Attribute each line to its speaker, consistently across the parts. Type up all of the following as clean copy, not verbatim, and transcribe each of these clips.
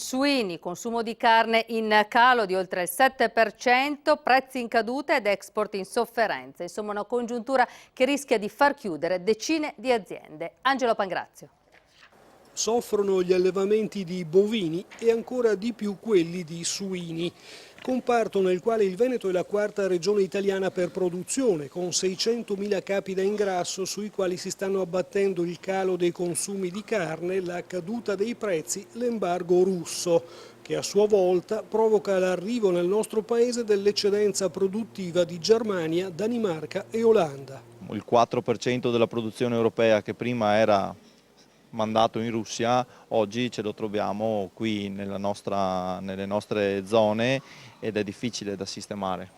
Speaker 1: suini, consumo di carne in calo di oltre il 7%, prezzi in caduta ed export in sofferenza. Insomma, una congiuntura che rischia di far chiudere decine di aziende. Angelo Pangrazio.
Speaker 2: Soffrono gli allevamenti di bovini e ancora di più quelli di suini. Comparto nel quale il Veneto è la quarta regione italiana per produzione, con 600.000 capi da ingrasso sui quali si stanno abbattendo il calo dei consumi di carne, la caduta dei prezzi, l'embargo russo, che a sua volta provoca l'arrivo nel nostro paese dell'eccedenza produttiva di Germania, Danimarca e Olanda.
Speaker 3: Il 4% della produzione europea che prima era mandato in Russia, oggi ce lo troviamo qui nelle nostre zone ed è difficile da sistemare.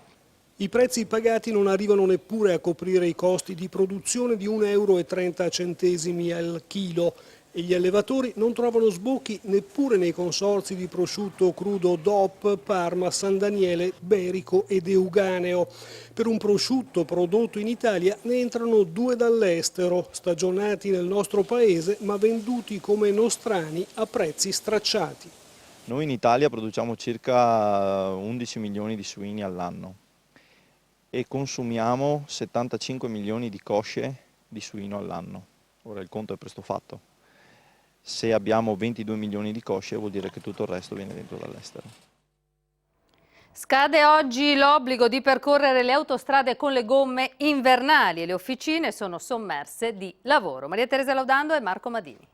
Speaker 2: I prezzi pagati non arrivano neppure a coprire i costi di produzione di 1,30 € al chilo e gli allevatori non trovano sbocchi neppure nei consorzi di prosciutto crudo DOP, Parma, San Daniele, Berico ed Euganeo. Per un prosciutto prodotto in Italia ne entrano 2 dall'estero, stagionati nel nostro paese ma venduti come nostrani a prezzi stracciati.
Speaker 3: Noi in Italia produciamo circa 11 milioni di suini all'anno e consumiamo 75 milioni di cosce di suino all'anno. Ora il conto è presto fatto. Se abbiamo 22 milioni di cosce vuol dire che tutto il resto viene dentro dall'estero.
Speaker 1: Scade oggi l'obbligo di percorrere le autostrade con le gomme invernali e le officine sono sommerse di lavoro. Maria Teresa Laudando e Marco Madini.